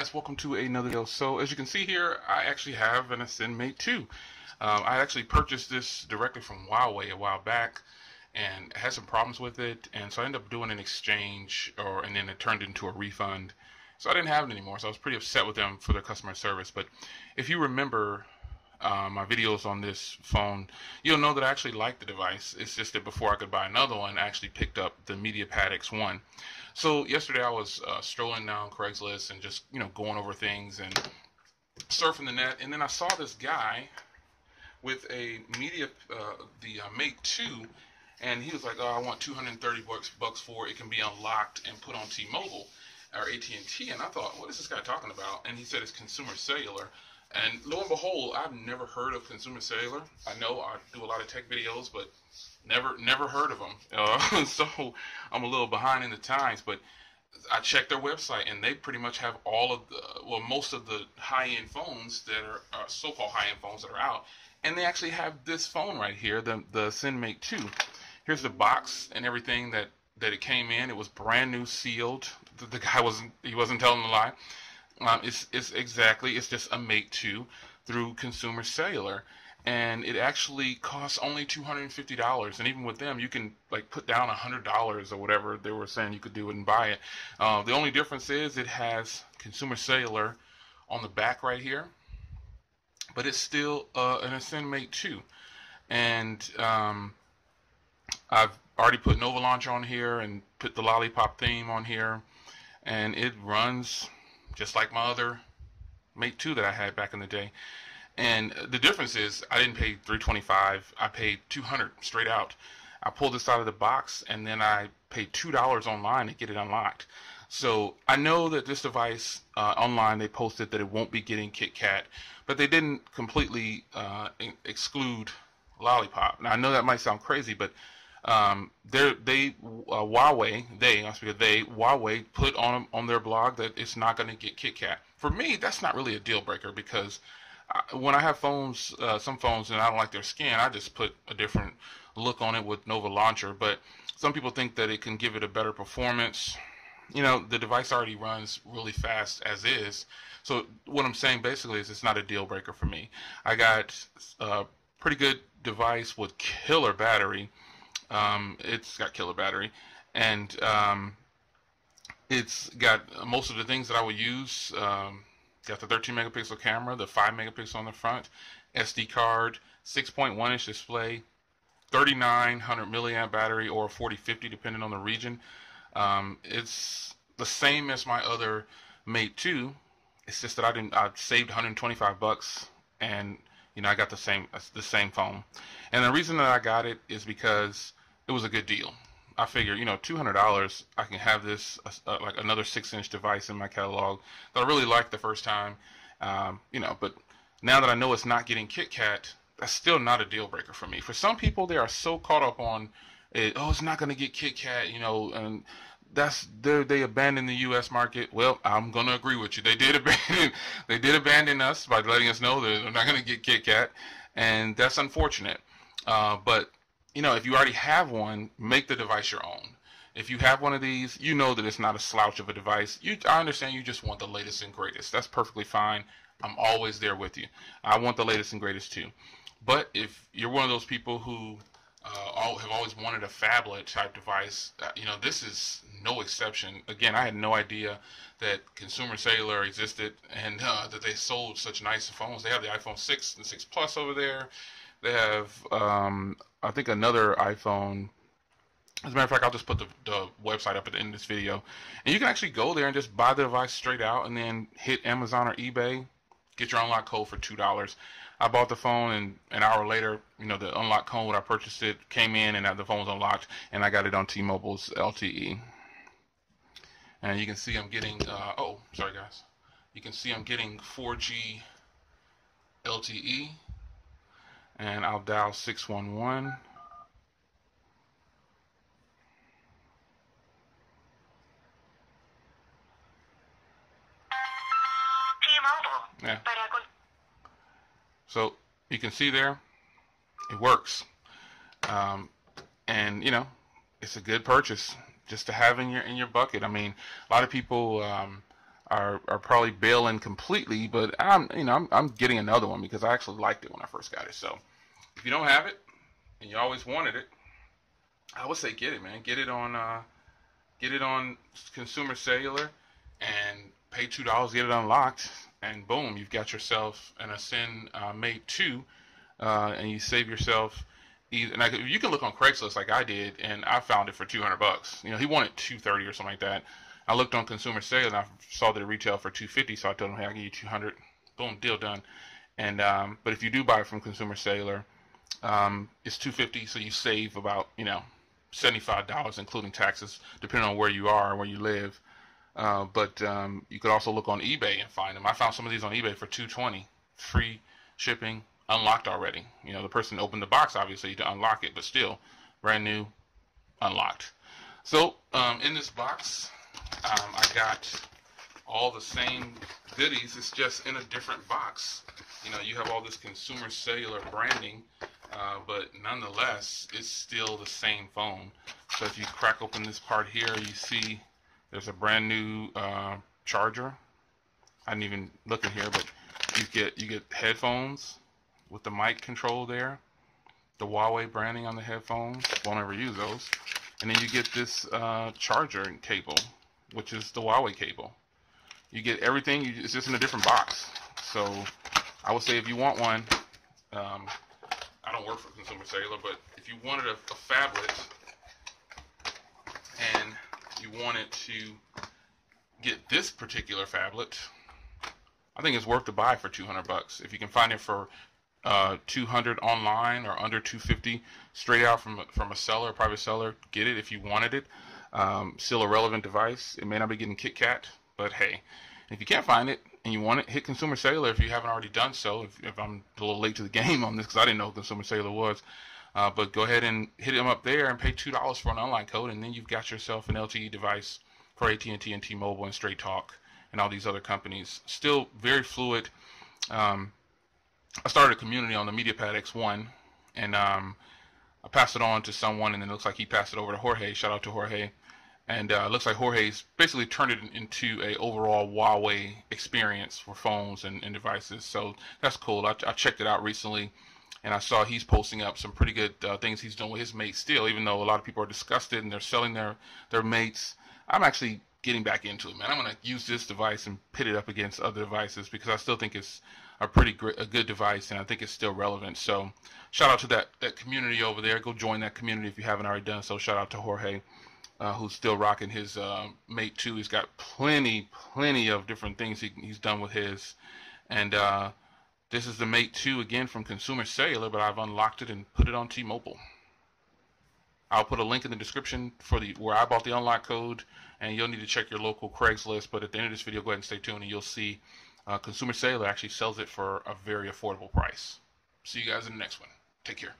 guys, welcome to another video. So as you can see here, I actually have an Ascend Mate 2. I actually purchased this directly from Huawei a while back and had some problems with it, and so I ended up doing an exchange, and then it turned into a refund. So I didn't have it anymore, so I was pretty upset with them for their customer service. But if you remember my videos on this phone, you'll know that I actually like the device. It's just that before I could buy another one, I actually picked up the MediaPad X1. So yesterday I was strolling down Craigslist and just going over things and surfing the net, and then I saw this guy with a Mate 2, and he was like, "Oh, I want 230 bucks for it. It can be unlocked and put on T-Mobile or AT&T." And I thought, what is this guy talking about? And he said it's consumer cellular. And lo and behold, I've never heard of consumer cellular. I know I do a lot of tech videos, but never heard of them. So I'm a little behind in the times, but I checked their website and they pretty much have most of the high-end phones that are so-called high-end phones that are out, and they actually have this phone right here, the Ascend Mate 2. Here's the box and everything that it came in. It was brand new, sealed. The guy wasn't telling a lie. It's just a Mate 2 through consumer cellular, and it actually costs only $250. And even with them, you can like put down $100 or whatever they were saying you could do it and buy it. The only difference is it has consumer cellular on the back right here, but it's still an Ascend Mate 2. And I've already put Nova Launcher on here and put the Lollipop theme on here, and it runs just like my other Mate 2 that I had back in the day. And the difference is I didn't pay $325. I paid $200 straight out. I pulled this out of the box, and then I paid $2 online to get it unlocked. So I know that this device online, they posted that it won't be getting KitKat, but they didn't completely exclude Lollipop. Now I know that might sound crazy, but Huawei put on their blog that it's not going to get KitKat. For me, that's not really a deal breaker, because when I have phones, some phones, and I don't like their skin, I just put a different look on it with Nova Launcher. But some people think that it can give it a better performance. The device already runs really fast as is. So what I'm saying basically is it's not a deal breaker for me. I got a pretty good device with killer battery. It's got killer battery, and it's got most of the things that I would use. Got the 13 megapixel camera, the 5 megapixel on the front, SD card, 6.1 inch display, 3900 milliamp battery, or 4050 depending on the region. It's the same as my other Mate 2. It's just that I saved 125 bucks, and I got the same phone. And the reason that I got it is because it was a good deal. I figured, $200, I can have this like another 6-inch device in my catalog that I really liked the first time. But now that I know it's not getting KitKat, that's still not a deal breaker for me. For some people, they are so caught up on it. Oh, it's not going to get KitKat, and they abandoned the U.S. market. Well, I'm going to agree with you. They did abandon us by letting us know that they're not going to get KitKat, and that's unfortunate. But if you already have one, make the device your own. If you have one of these, you know that it's not a slouch of a device. I understand you just want the latest and greatest. That's perfectly fine. I'm always there with you. I want the latest and greatest too. But if you're one of those people who have always wanted a phablet type device, this is no exception. Again, I had no idea that consumer cellular existed, and that they sold such nice phones. They have the iPhone 6 and 6 Plus over there. They have, I think, another iPhone. As a matter of fact, I'll just put the website up at the end of this video. And you can actually go there and just buy the device straight out, and then hit Amazon or eBay, get your unlock code for $2. I bought the phone, and an hour later, the unlock code when I purchased it came in, and the phone was unlocked, and I got it on T-Mobile's LTE. And you can see I'm getting, oh, sorry guys. You can see I'm getting 4G LTE. And I'll dial 611. T-Mobile. Yeah. So you can see there, it works. And it's a good purchase just to have in your bucket. I mean, a lot of people are probably bailing completely, but I'm getting another one because I actually liked it when I first got it. So if you don't have it and you always wanted it, I would say get it, man. Get it on Consumer Cellular and pay $2, get it unlocked, and boom, you've got yourself an Ascend Mate 2, and you save yourself. And you can look on Craigslist like I did, and I found it for $200. He wanted $230 or something like that. I looked on Consumer Sale and I saw that it retailed for $250, so I told him, hey, I'll give you $200. Boom, deal done. And but if you do buy it from Consumer Cellular, it's $250, so you save about $75, including taxes, depending on where you are and where you live. But you could also look on eBay and find them. I found some of these on eBay for $220, free shipping, unlocked already. The person opened the box obviously to unlock it, but still brand new, unlocked. So in this box, I got all the same goodies. It's just in a different box. You have all this Consumer Cellular branding, but nonetheless, it's still the same phone. So if you crack open this part here, you see there's a brand new charger. I didn't even look in here, but you get headphones with the mic control there, the Huawei branding on the headphones. Won't ever use those. And then you get this charger cable, which is the Huawei cable. You get everything. It's just in a different box. So I would say if you want one, I don't work for Consumer Cellular, but if you wanted a phablet and you wanted to get this particular phablet, I think it's worth the buy for $200. If you can find it for $200 online or under $250 straight out from a seller, a private seller, get it if you wanted it. Still a relevant device. It may not be getting KitKat, but hey, if you can't find it and you want it, hit Consumer Cellular if you haven't already done so. If I'm a little late to the game on this because I didn't know what Consumer Cellular was, but go ahead and hit them up there and pay $2 for an online code, and then you've got yourself an LTE device for AT&T and T-Mobile and Straight Talk and all these other companies. Still very fluid. I started a community on the MediaPad X1, and I passed it on to someone, and then it looks like he passed it over to Jorge. Shout out to Jorge. And it looks like Jorge's basically turned it into a overall Huawei experience for phones and devices. So that's cool. I checked it out recently, and I saw he's posting up some pretty good things he's doing with his Mate still, even though a lot of people are disgusted and they're selling their Mates. I'm actually getting back into it, man. I'm going to use this device and pit it up against other devices because I still think it's a good device, and I think it's still relevant. So shout out to that community over there. Go join that community if you haven't already done so. Shout out to Jorge, who's still rocking his Mate 2. He's got plenty of different things he's done with his. And this is the Mate 2 again from Consumer Cellular, but I've unlocked it and put it on T-Mobile. I'll put a link in the description for where I bought the unlock code, and you'll need to check your local Craigslist. But at the end of this video, go ahead and stay tuned, and you'll see Consumer Cellular actually sells it for a very affordable price. See you guys in the next one. Take care.